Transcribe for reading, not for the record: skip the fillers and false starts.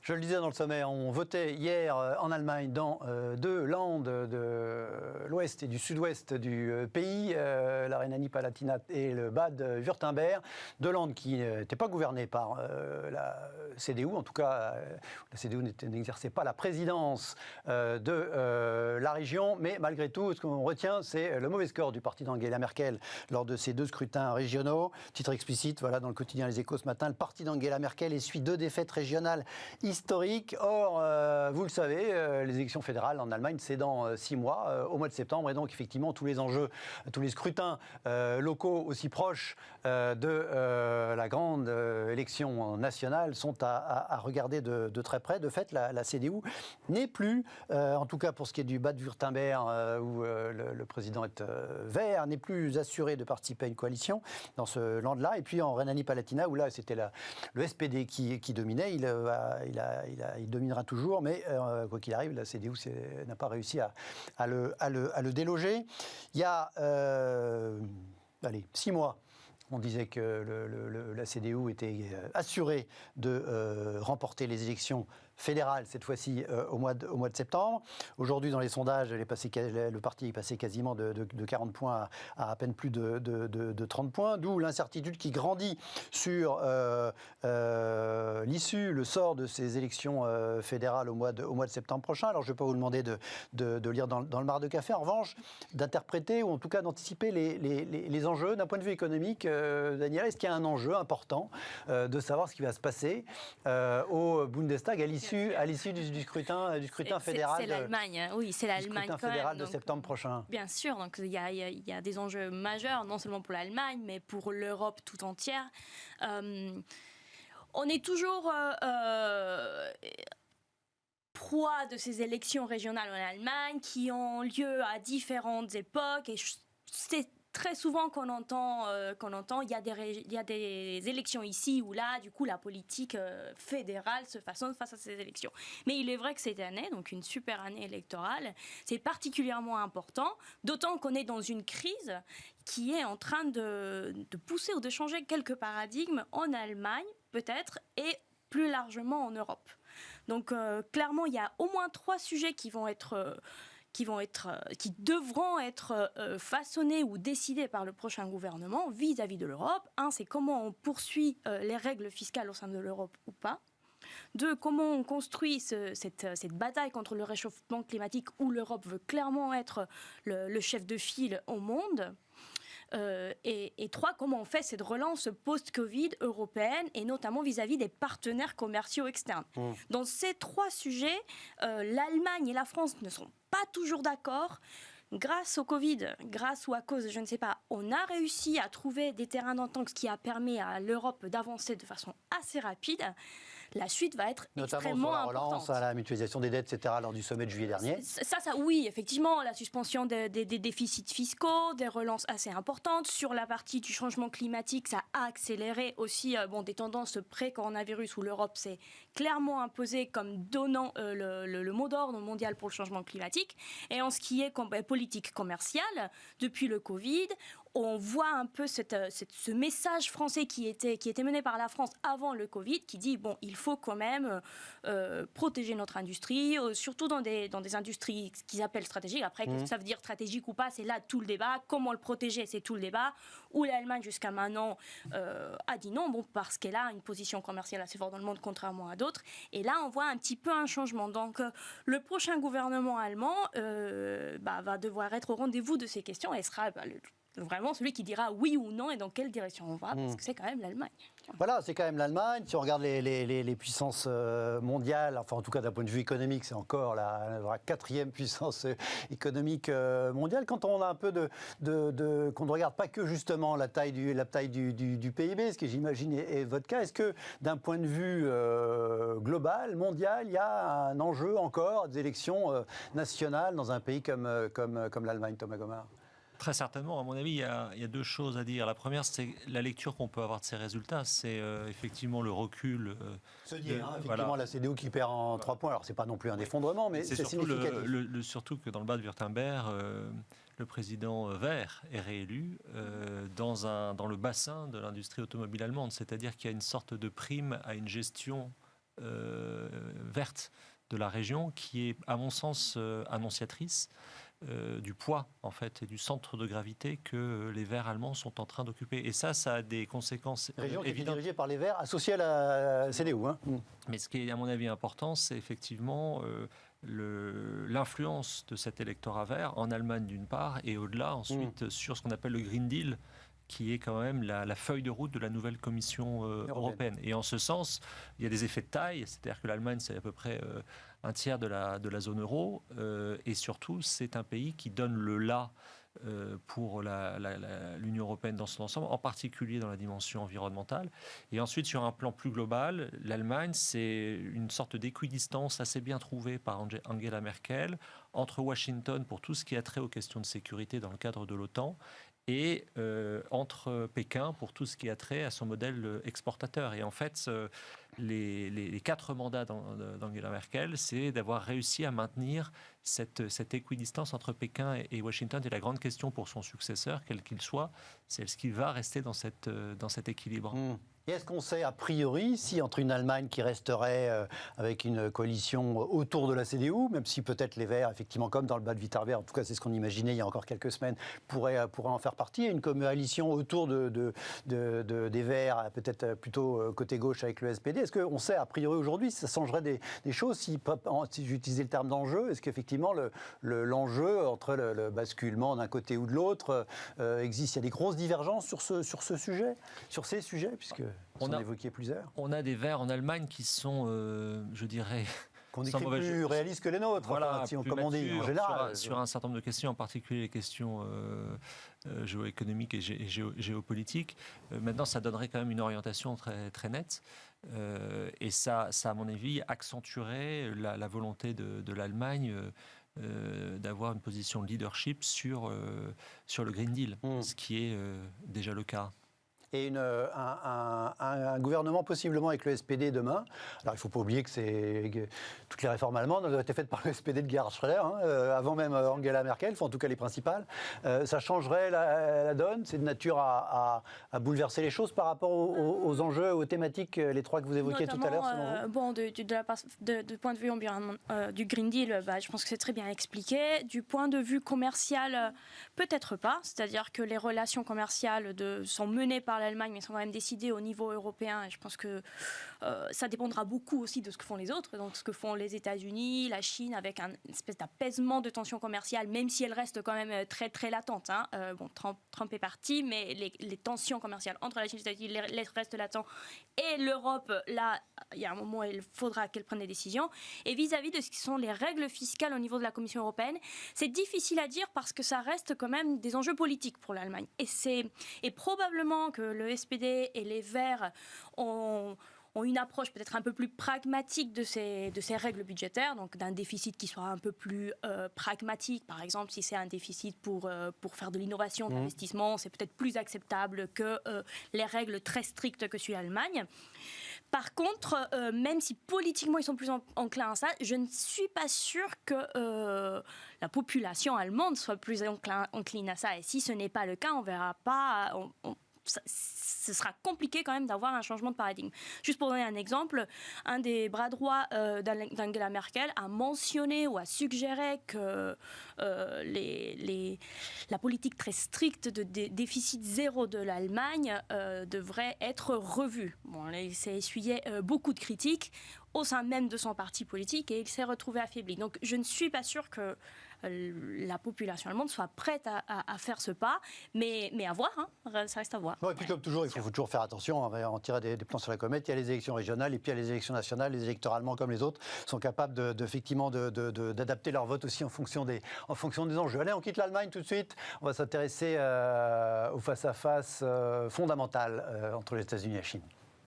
Je le disais dans le sommaire, on votait hier en Allemagne dans deux Landes de l'ouest et du sud-ouest du pays, la Rhénanie-Palatinat et le Bade-Wurtemberg, deux Landes qui n'étaient pas gouvernées par la CDU, en tout cas la CDU n'exerçait pas la présidence de la région, mais malgré tout, ce qu'on retient, c'est le mauvais score du parti d'Angela Merkel lors de ces deux scrutins régionaux. Titre explicite, voilà, dans le quotidien Les Échos ce matin, le parti d'Angela Merkel essuie deux défaites régionales historique. Or, vous le savez, les élections fédérales en Allemagne, c'est dans 6 mois, au mois de septembre. Et donc, effectivement, tous les enjeux, tous les scrutins locaux aussi proches de la grande élection nationale sont à regarder de très près. De fait, la CDU n'est plus, en tout cas pour ce qui est du Bade-Wurtemberg, où le président est vert, n'est plus assuré de participer à une coalition dans ce land-là. Et puis en Rhénanie-Palatinat, où là, c'était le SPD qui dominait, il dominera toujours, mais quoi qu'il arrive, la CDU n'a pas réussi à le déloger. Il y a 6 mois, on disait que la CDU était assurée de remporter les élections fédérales, cette fois-ci au mois de septembre. Aujourd'hui, dans les sondages, le parti est passé quasiment de 40 points à peine plus de 30 points, d'où l'incertitude qui grandit sur l'issue, le sort de ces élections fédérales au mois de septembre prochain. Alors, je ne vais pas vous demander de lire dans le mar de café, en revanche, d'interpréter ou en tout cas d'anticiper les enjeux d'un point de vue économique. Daniel, est-ce qu'il y a un enjeu important de savoir ce qui va se passer au Bundestag à l'issue du scrutin fédéral? C'est l'Allemagne, oui, c'est l'Allemagne quand fédéral de septembre prochain. Bien sûr, donc il y a des enjeux majeurs, non seulement pour l'Allemagne, mais pour l'Europe tout entière. On est toujours proie de ces élections régionales en Allemagne qui ont lieu à différentes époques, et c'est très souvent qu'on entend, il y a des élections ici ou là, du coup la politique fédérale se façonne face à ces élections. Mais il est vrai que cette année, donc une super année électorale, c'est particulièrement important, d'autant qu'on est dans une crise qui est en train de pousser ou de changer quelques paradigmes en Allemagne peut-être et plus largement en Europe. Donc clairement, il y a au moins 3 sujets qui devront être façonnés ou décidés par le prochain gouvernement vis-à-vis de l'Europe. 1, c'est comment on poursuit les règles fiscales au sein de l'Europe ou pas. 2, comment on construit cette bataille contre le réchauffement climatique où l'Europe veut clairement être le chef de file au monde. Et 3, comment on fait cette relance post-Covid européenne et notamment vis-à-vis des partenaires commerciaux externes. Dans ces 3 sujets, l'Allemagne et la France ne sont pas toujours d'accord. Grâce au Covid, grâce ou à cause, je ne sais pas, on a réussi à trouver des terrains d'entente, ce qui a permis à l'Europe d'avancer de façon assez rapide. La suite va être extrêmement importante. Notamment sur la relance à la mutualisation des dettes, etc., lors du sommet de juillet dernier. Ça, oui, effectivement, la suspension des déficits fiscaux, des relances assez importantes. Sur la partie du changement climatique, ça a accéléré aussi des tendances pré-coronavirus où l'Europe s'est clairement imposée comme donnant le mot d'ordre mondial pour le changement climatique. Et en ce qui est politique commerciale, depuis le Covid, on voit un peu ce message français qui était mené par la France avant le Covid, qui dit bon, il faut quand même protéger notre industrie, surtout dans des industries qu'ils appellent stratégiques. Après, qu'est-ce que ça veut dire stratégique ou pas, c'est là tout le débat. Comment le protéger, c'est tout le débat. Où l'Allemagne jusqu'à maintenant a dit non, parce qu'elle a une position commerciale assez forte dans le monde, contrairement à d'autres. Et là, on voit un petit peu un changement. Donc, le prochain gouvernement allemand va devoir être au rendez-vous de ces questions et sera vraiment celui qui dira oui ou non et dans quelle direction on va, parce que c'est quand même l'Allemagne. Voilà, c'est quand même l'Allemagne. Si on regarde les puissances mondiales, enfin en tout cas d'un point de vue économique, c'est encore la 4e puissance économique mondiale. Quand on a un peu qu'on ne regarde pas que justement la taille du PIB, ce que j'imagine est votre cas, est-ce que d'un point de vue global, mondial, il y a un enjeu encore des élections nationales dans un pays comme l'Allemagne, Thomas Gomard? Très certainement, à mon avis, il y a 2 choses à dire. La première, c'est la lecture qu'on peut avoir de ces résultats. C'est effectivement le recul. Effectivement, la CDU qui perd en 3 points. Alors, c'est pas non plus un effondrement, mais c'est significatif. Surtout que dans le Bade-Wurtemberg, le président vert est réélu dans le bassin de l'industrie automobile allemande. C'est-à-dire qu'il y a une sorte de prime à une gestion verte de la région qui est, à mon sens, annonciatrice du poids en fait et du centre de gravité que les Verts allemands sont en train d'occuper. Et ça a des conséquences région qui est évidentes. dirigée par les Verts, associée à la CDU. Hein. Mais ce qui est à mon avis important, c'est effectivement l'influence de cet électorat vert en Allemagne d'une part et au-delà ensuite sur ce qu'on appelle le Green Deal, qui est quand même la feuille de route de la nouvelle Commission européenne. Et en ce sens, il y a des effets de taille, c'est-à-dire que l'Allemagne, c'est à peu près un tiers de la zone euro, et surtout, c'est un pays qui donne le là pour l'Union européenne dans son ensemble, en particulier dans la dimension environnementale. Et ensuite, sur un plan plus global, l'Allemagne, c'est une sorte d'équidistance assez bien trouvée par Angela Merkel entre Washington pour tout ce qui a trait aux questions de sécurité dans le cadre de l'OTAN et entre Pékin pour tout ce qui a trait à son modèle exportateur. Et en fait, les 4 mandats d'Angela Merkel, c'est d'avoir réussi à maintenir cette équidistance entre Pékin et Washington. Et la grande question pour son successeur, quel qu'il soit, c'est est-ce qu'il va rester dans cet équilibre. Et est-ce qu'on sait a priori si entre une Allemagne qui resterait avec une coalition autour de la CDU, même si peut-être les Verts, effectivement comme dans le bas de Vitterberg, en tout cas c'est ce qu'on imaginait il y a encore quelques semaines, pourraient en faire partie, et une coalition autour des Verts, peut-être plutôt côté gauche avec le SPD, est-ce qu'on sait a priori aujourd'hui si ça changerait des choses, si j'utilisais le terme d'enjeu, est-ce qu'effectivement l'enjeu entre le basculement d'un côté ou de l'autre existe? Il y a des grosses divergences sur ces sujets, puisque on a évoqué plusieurs. On a des Verts en Allemagne qui sont, je dirais, qu'on décrit plus réalistes que les nôtres, voilà, enfin, comme on dit en général. Sur un certain nombre de questions, en particulier les questions géoéconomiques et géopolitiques. Maintenant, ça donnerait quand même une orientation très, très nette. Et ça, à mon avis, accentuerait la volonté de l'Allemagne d'avoir une position de leadership sur le Green Deal, ce qui est déjà le cas. Et un gouvernement possiblement avec le SPD demain. Alors il ne faut pas oublier que toutes les réformes allemandes ont été faites par le SPD de Gerhard Schröder, avant même Angela Merkel, enfin en tout cas les principales. Ça changerait la donne, c'est de nature à bouleverser les choses par rapport aux enjeux, aux thématiques, les 3 que vous évoquiez tout à l'heure, selon vous. Bon, du point de vue du Green Deal, je pense que c'est très bien expliqué. Du point de vue commercial, peut-être pas. C'est-à-dire que les relations commerciales sont menées par l'Allemagne, mais sont quand même décidées au niveau européen. Et je pense que ça dépendra beaucoup aussi de ce que font les autres, donc ce que font les États-Unis, la Chine, avec une espèce d'apaisement de tensions commerciales, même si elles restent quand même très très latentes. Trump est parti, mais les tensions commerciales entre la Chine et les États-Unis restent latentes. Et l'Europe, là, il y a un moment où il faudra qu'elle prenne des décisions. Et vis-à-vis de ce qui sont les règles fiscales au niveau de la Commission européenne, c'est difficile à dire parce que ça reste quand même des enjeux politiques pour l'Allemagne. Et probablement que le SPD et les Verts ont une approche peut-être un peu plus pragmatique de ces règles budgétaires, donc d'un déficit qui soit un peu plus pragmatique. Par exemple, si c'est un déficit pour faire de l'innovation, de l'investissement, c'est peut-être plus acceptable que les règles très strictes que suit l'Allemagne. Par contre, même si politiquement ils sont plus enclins à ça, je ne suis pas sûre que la population allemande soit plus encline à ça. Et si ce n'est pas le cas, on verra pas... ce sera compliqué quand même d'avoir un changement de paradigme. Juste pour donner un exemple, un des bras droits d'Angela Merkel a mentionné ou a suggéré que la politique très stricte de déficit zéro de l'Allemagne devrait être revue. Bon, là, il s'est essuyé beaucoup de critiques au sein même de son parti politique et il s'est retrouvé affaibli. Donc je ne suis pas sûre que la population allemande soit prête à faire ce pas, mais à voir, ça reste à voir. Et puis comme toujours, il faut toujours faire attention, on va en tirer des plans sur la comète. Il y a les élections régionales et puis il y a les élections nationales. Les électeurs allemands comme les autres sont capables effectivement d'adapter leur vote aussi en fonction des enjeux. Allez, on quitte l'Allemagne tout de suite. On va s'intéresser au face-à-face fondamental entre les États-Unis et la Chine.